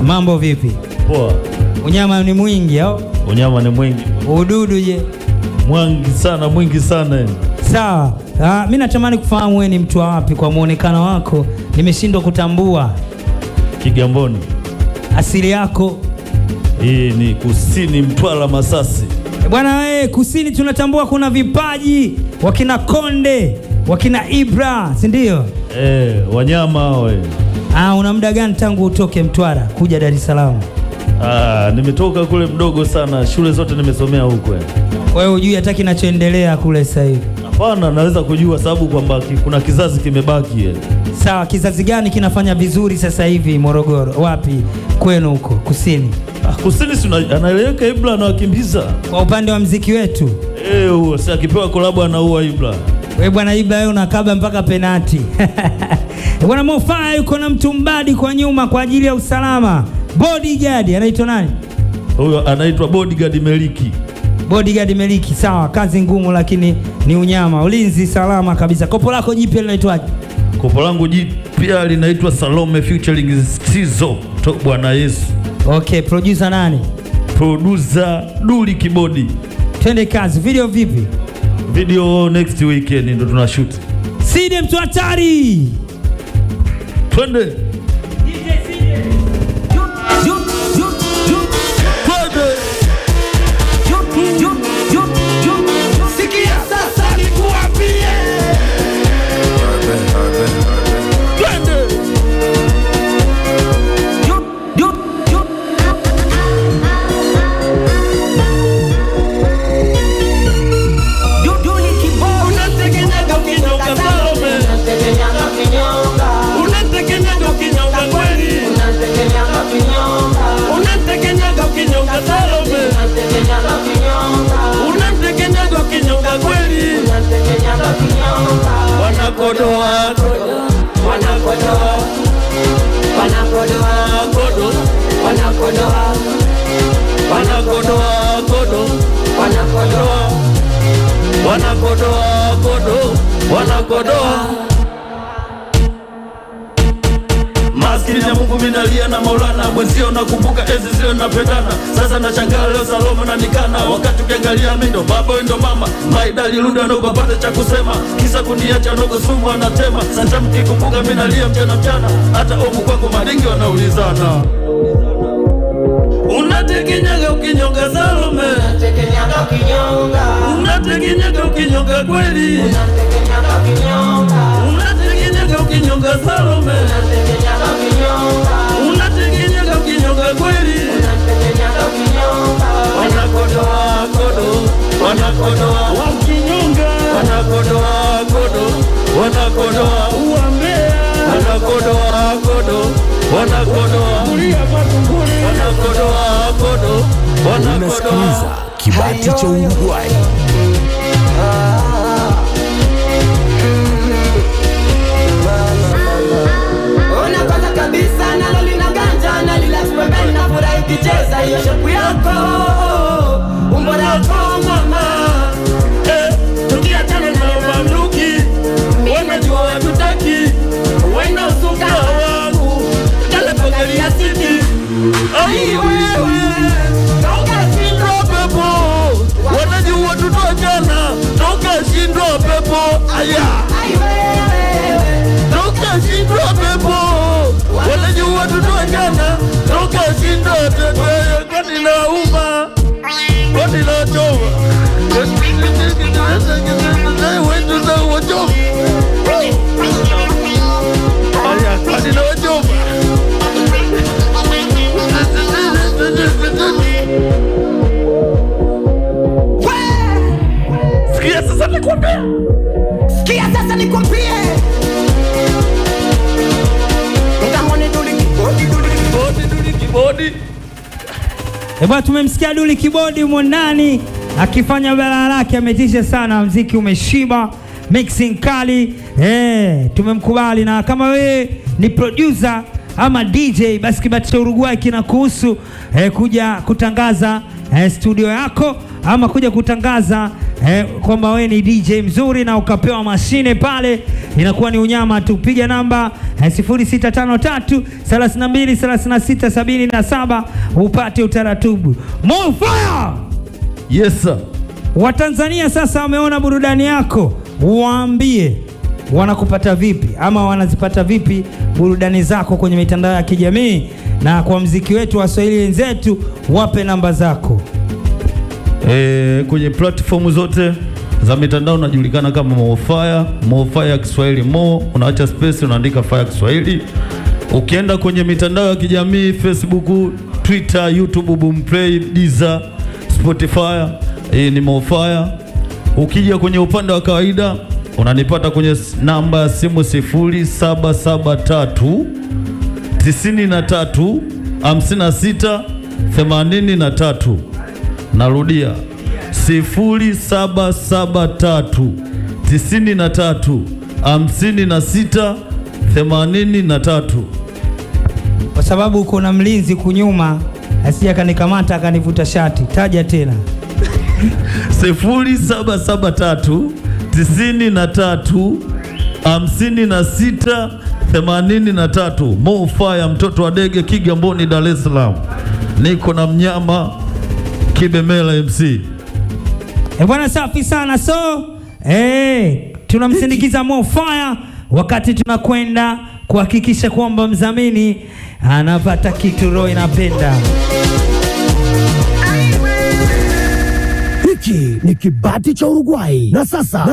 Mambo vipi? Poa. Unyama ni mwingi au? Unyama ni mwingi. Ududu je? Mwingi sana. Sawa. Mimi natamani kufahamu wewe ni mtu wapi kwa muonekano wako. Nimeshindwa kutambua. Kigamboni. Asili yako? Hii ni Kusini, Mtwara, Masasi. Bwana wewe, Kusini tunatambua kuna vipaji, wakina Konde, wakina Ibra, si ndio? Wanyama wewe. Una muda gani tangu utoke Mtwara kuja Dar es Salaam? Nimetoka kule mdogo sana, shule zote nimesomea huko. Wewe hujui hata kinachoendelea kule sasa hivi? Hapana, naweza kujua sababu kwamba kuna kizazi kimebaki. Sawa, kizazi gani kinafanya vizuri sasa hivi Morogoro? Wapi kwenu huko Kusini? Kusini si anaeleweka Ibra na wakimbiza. Kwa upande wa muziki wetu? Huo si akipewa kolabo anaua Ibra. Wewe bwana Ibra wewe unakaba mpaka penati. Bwana Mofaa yuko na mtu mbadi kwa nyuma kwa ajili ya usalama. Bodyguard anaitwa nani? Huyo anaitwa Bodyguard Meliki. Bodyguard Meliki, sawa, kazi ngumu lakini ni unyama. Ulinzi salama kabisa. Kopo lako jipya linaitwaje? Kopo langu jipya linaitwa Salome featuring Sizo Bwana Yesu. Okay, producer nani? Producer Duli Kibodi. Twende kazi. Video vipi? Video next weekend ndo tunashoot. Side mtu hatari. Twende. Wanakodoa. Maskini ya Mungu minalia na Maulana, mwenzio nakumbuka enzi zile napendana. Sasa nashangaa leo Salome na nikana, wakati ukiangalia mimi ndo baba ndo mama. Maidali luda ndo kupata cha kusema, kisa kuniacha ndo kusumu anatema. Sasa mkikumbuka minalia mchana, hata omu kwako maringi wanaulizana. Unatekenyaga ukinyonga Salome, unatekenyaga ukinyonga. Unatekenyaga ukinyonga kweli, unatekenyaga ukinyonga. Unatekenyaga ukinyonga Salome, unatekenyaga ukinyonga. Unatekenyaga ukinyonga kweli, unatekenyaga ukinyonga. Wanakodoa kodo, wanakodoa ukinyonga. Wanakodoa kodo, wanakodoa uambea. Wanakodoa kodo, wanakodoa unasikiliza Kibati cha Uruguay. Unakota kabisa na loli na ganja na lila pembeni na furahi kicheza hiyo shapu yako. Umbo lako mama. Tukiachana na mamluki, wanajua watutaki. Wena usuka wangu, kala pogari ya siti. Ai wewe, toka shindwa pepo. Wanajua tutachana, toka shindwa pepo. Aya. Ai wewe, toka shindwa pepo. Wanajua tutachana, toka shindwa pepo. Kwani nauma, kwani nachoma. Wetu za uochofu. Aya, kwani nachoma. Sikia sasa nikwambie. sikia sasa nikwambie. Ngamoni Duli Kibodi. Bwana tumemsikia Duli Kibodi humo ndani akifanya balaa lake, ametisha sana, muziki umeshiba, mixing kali. Tumemkubali, na kama wewe ni producer ama DJ basi Kibati cha Uruguay kinakuhusu kuja kutangaza studio yako ama kuja kutangaza kwamba wewe ni DJ mzuri na ukapewa mashine pale, inakuwa ni unyama tu. Piga namba 0653 32 36 77 upate utaratibu. More fire! Yes sir. Watanzania sasa wameona burudani yako, waambie wanakupata vipi ama wanazipata vipi burudani zako kwenye mitandao ya kijamii, na kwa mziki wetu wa Swahili wenzetu wape namba zako. Kwenye platform zote za mitandao unajulikana kama Mo Fire Kiswahili. Mo unaacha space unaandika Fire Kiswahili. Ukienda kwenye mitandao ya kijamii Facebook, Twitter, YouTube, Boomplay, Deezer, Spotify, ni Mo Fire. Ukija kwenye upande wa kawaida unanipata kwenye namba ya simu 0773 93 56 83. Narudia 0773 93 56 83. Kwa sababu uko na mlinzi kunyuma asije akanikamata akanivuta shati. Taja tena. 0773 93 56 83. Mo Fire, mtoto wa Dege, Kigamboni, Dar es Salaam. Niko na mnyama Kibemela MC. Bwana safi sana. So tunamsindikiza Mo Fire wakati tunakwenda kuhakikisha kwamba mdhamini anapata kitu roho inapenda. Hiki ni kibati cha Uruguay. Na sasa